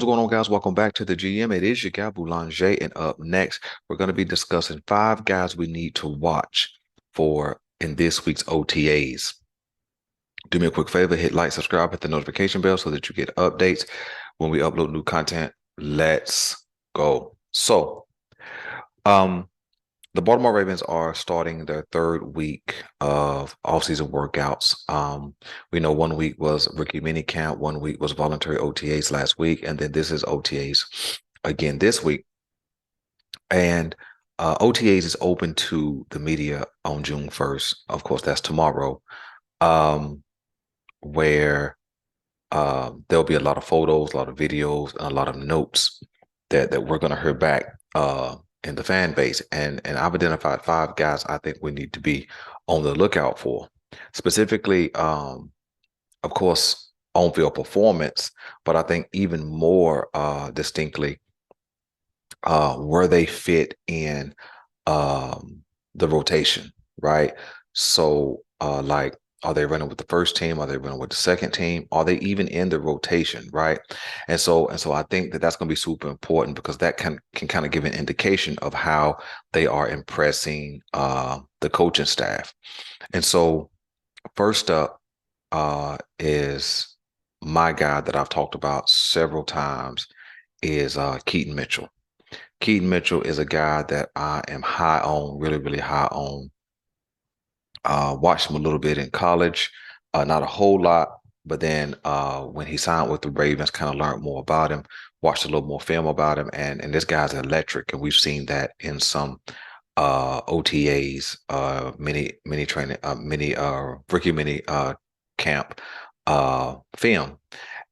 What's going on, guys? Welcome back to the GM. It is your guy Boulanger, and up next, we're going to be discussing 5 guys we need to watch for in this week's OTAs. Do me a quick favor, hit like, subscribe, hit the notification bell so that you get updates when we upload new content. Let's go. Um, the Baltimore Ravens are starting their third week of off-season workouts. We know one week was rookie minicamp, one week was voluntary OTAs last week, and then this is OTAs again this week. And OTAs is open to the media on June 1st. Of course, that's tomorrow, where there'll be a lot of photos, a lot of videos, and a lot of notes that we're going to hear back in the fan base. And I've identified 5 guys I think we need to be on the lookout for. Specifically, of course, on-field performance, but I think even more distinctly, where they fit in the rotation, right? So, like, are they running with the first team? Are they running with the second team? Are they even in the rotation, right? And so I think that that's going to be super important because that can kind of give an indication of how they are impressing the coaching staff. And so first up is my guy that I've talked about several times is Keaton Mitchell. Keaton Mitchell is a guy that I am high on, really, really high on. Watched him a little bit in college, not a whole lot, but then when he signed with the Ravens, kind of learned more about him, watched a little more film about him, and this guy's electric, and we've seen that in some OTAs, mini training, mini rookie mini camp film,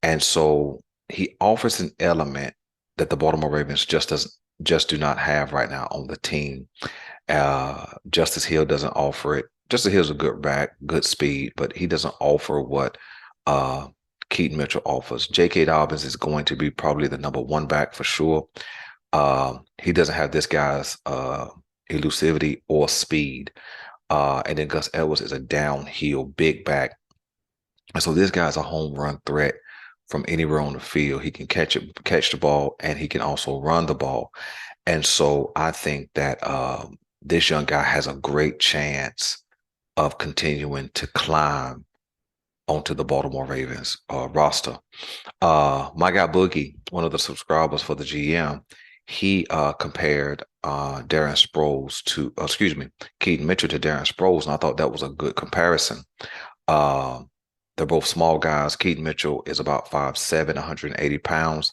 and so he offers an element that the Baltimore Ravens just do not have right now on the team. Justice Hill doesn't offer it. Justice Hill's a good back, good speed, but he doesn't offer what Keaton Mitchell offers. J.K. Dobbins is going to be probably the #1 back for sure. He doesn't have this guy's elusivity or speed. And then Gus Edwards is a downhill big back. And so this guy's a home run threat from anywhere on the field. He can catch the ball, and he can also run the ball. And so I think that this young guy has a great chance of continuing to climb onto the Baltimore Ravens roster. My guy Boogie, one of the subscribers for the GM, he compared Darren Sproles to, Keaton Mitchell to Darren Sproles, and I thought that was a good comparison. They're both small guys. Keaton Mitchell is about 5'7", 180 pounds,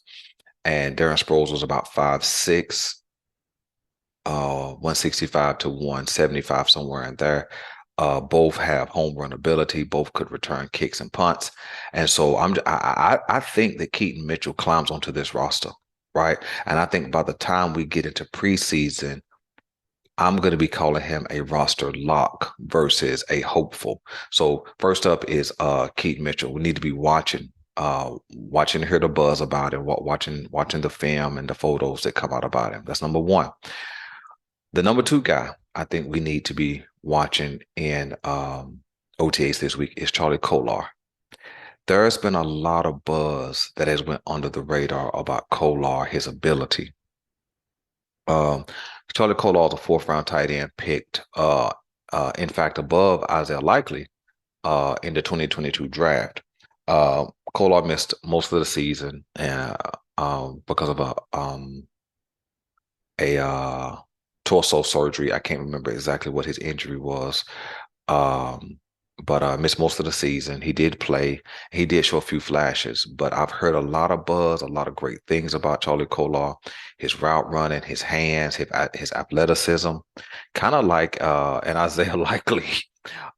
and Darren Sproles was about 5'6", 165 to 175, somewhere in there. Both have home run ability. Both could return kicks and punts, and so I think that Keaton Mitchell climbs onto this roster, right? And I think by the time we get into preseason, I'm going to be calling him a roster lock versus a hopeful. So first up is Keaton Mitchell. We need to be watching and hear the buzz about him, watching the film and the photos that come out about him. That's #1. The #2 guy I think we need to be watching in OTAs this week is Charlie Kolar. There's been a lot of buzz that has went under the radar about Kolar, his ability. Charlie Kolar is a 4th-round tight end picked, in fact, above Isaiah Likely in the 2022 draft. Kolar missed most of the season because of a torso surgery. I can't remember exactly what his injury was, but missed most of the season. He did play. He did show a few flashes, but I've heard a lot of buzz, a lot of great things about Charlie Kolar, his route running, his hands, his athleticism, kind of like an Isaiah Likely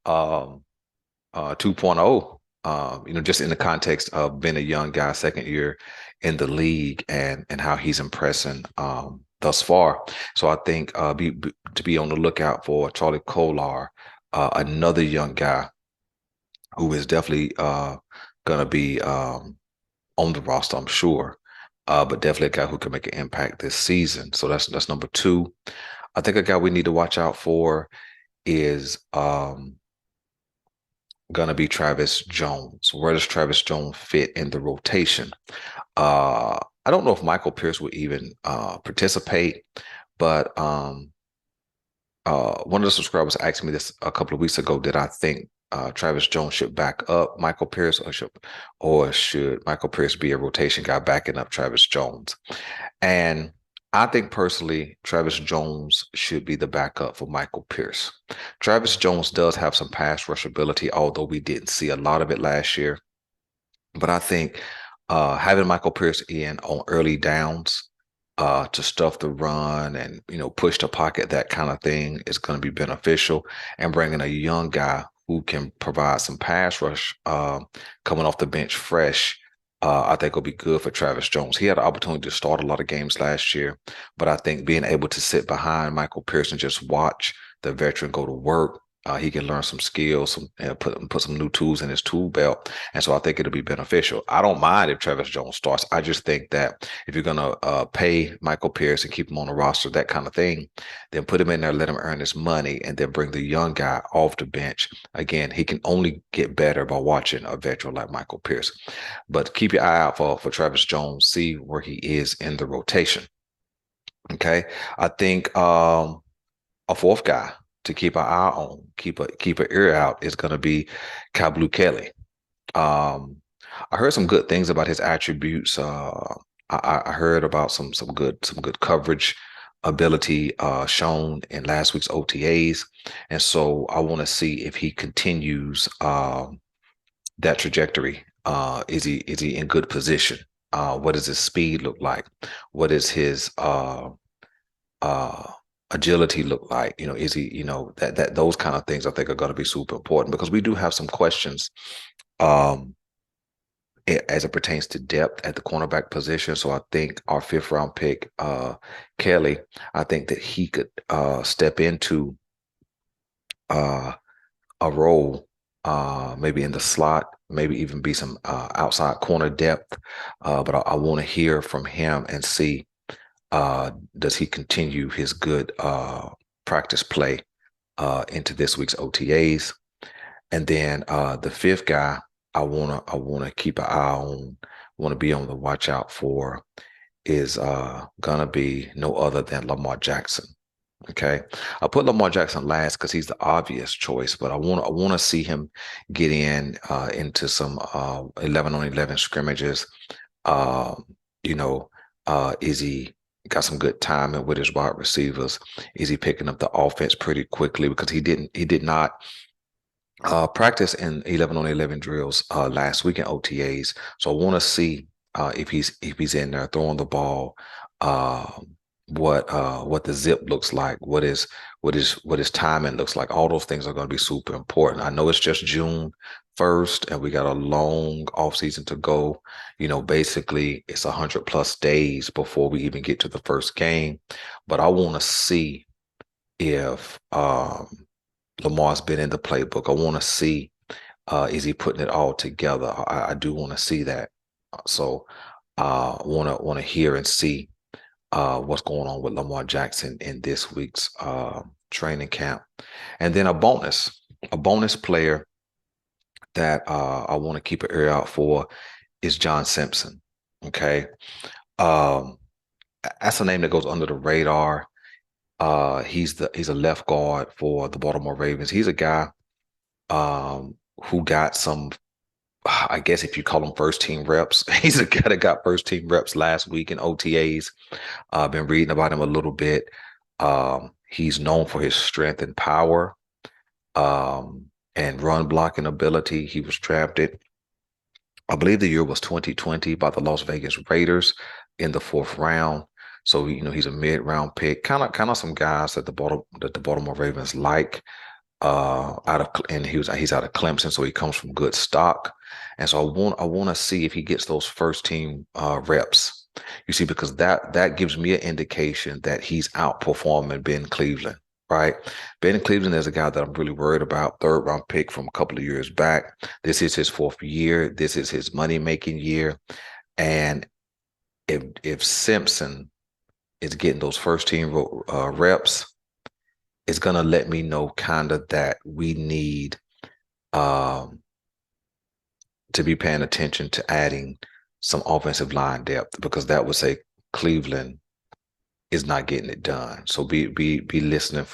2.0. Just in the context of being a young guy, second year in the league, and how he's impressing thus far. So I think to be on the lookout for Charlie Kolar, another young guy who is definitely going to be on the roster, I'm sure, but definitely a guy who can make an impact this season. So that's #2. I think a guy we need to watch out for is going to be Travis Jones. Where does Travis Jones fit in the rotation? I don't know if Michael Pierce would even participate, but one of the subscribers asked me this a couple of weeks ago. Did I think Travis Jones should back up Michael Pierce, or should Michael Pierce be a rotation guy backing up Travis Jones? And I think personally, Travis Jones should be the backup for Michael Pierce. Travis Jones does have some pass rush ability, although we didn't see a lot of it last year. But I think having Michael Pierce in on early downs to stuff the run and push the pocket, that kind of thing is going to be beneficial. And bringing a young guy who can provide some pass rush coming off the bench fresh, I think will be good for Travis Jones. He had an opportunity to start a lot of games last year, but I think being able to sit behind Michael Pierce and just watch the veteran go to work. He can learn some skills, put some new tools in his tool belt, and so I think it'll be beneficial. I don't mind if Travis Jones starts. I just think that if you're gonna pay Michael Pierce and keep him on the roster, that kind of thing, then put him in there, let him earn his money, and then bring the young guy off the bench. Again, he can only get better by watching a veteran like Michael Pierce. But keep your eye out for Travis Jones. See where he is in the rotation. Okay, I think a fourth guy to keep an eye on, keep an ear out is going to be Kablu Kelly. I heard some good things about his attributes. I heard about some good coverage ability shown in last week's OTAs, and so I want to see if he continues that trajectory. Is he in good position? What does his speed look like? What is his uh agility look like? Is he, that those kind of things I think are going to be super important, because we do have some questions um as it pertains to depth at the cornerback position. So I think our 5th-round pick, Kelly, I think that he could step into a role, maybe in the slot, maybe even be some outside corner depth. But I want to hear from him and see, does he continue his good practice play into this week's OTAs? And then the 5th guy I wanna keep an eye on, want to be on the watch out for, is gonna be no other than Lamar Jackson. Okay, I put Lamar Jackson last because he's the obvious choice, but I want to see him get into some 11-on-11 scrimmages. Um, you know, is he got some good timing with his wide receivers? Is he picking up the offense pretty quickly? Because he did not practice in 11-on-11 drills last week in OTAs. So I want to see if he's in there throwing the ball, uh, what the zip looks like, what his timing looks like. All those things are going to be super important. I know it's just June 1st and we got a long off season to go. Basically it's 100+ days before we even get to the first game. But I want to see if Lamar's been in the playbook. I want to see, is he putting it all together? I do want to see that. So want to hear and see what's going on with Lamar Jackson in this week's training camp. And then a bonus player that I want to keep an ear out for is John Simpson. Okay. That's a name that goes under the radar. He's a left guard for the Baltimore Ravens. He's a guy who got some, I guess if you call him first team reps. He's a guy that got first team reps last week in OTAs. I've been reading about him a little bit. He's known for his strength and power, and run blocking ability. He was drafted, I believe the year was 2020, by the Las Vegas Raiders in the 4th round. So he's a mid-round pick, kind of some guys that the Baltimore Ravens like. He's out of Clemson, so he comes from good stock. And so I want to see if he gets those first team reps. You see, because that gives me an indication that he's outperforming Ben Cleveland, right? Ben Cleveland is a guy that I'm really worried about. 3rd-round pick from a couple of years back. This is his 4th year. This is his money-making year. And if Simpson is getting those first team reps, it's going to let me know kind of that we need to be paying attention to adding some offensive line depth, because that would say Cleveland is not getting it done. So be listening,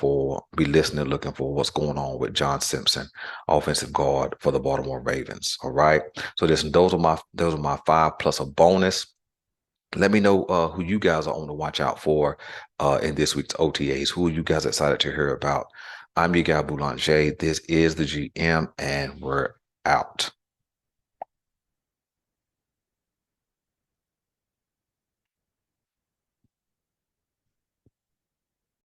looking for what's going on with John Simpson, offensive guard for the Baltimore Ravens. All right. So listen, those are my five plus a bonus. Let me know who you guys are on to watch out for in this week's OTAs. Who are you guys excited to hear about? I'm your guy Boulanger. This is the GM, and we're out.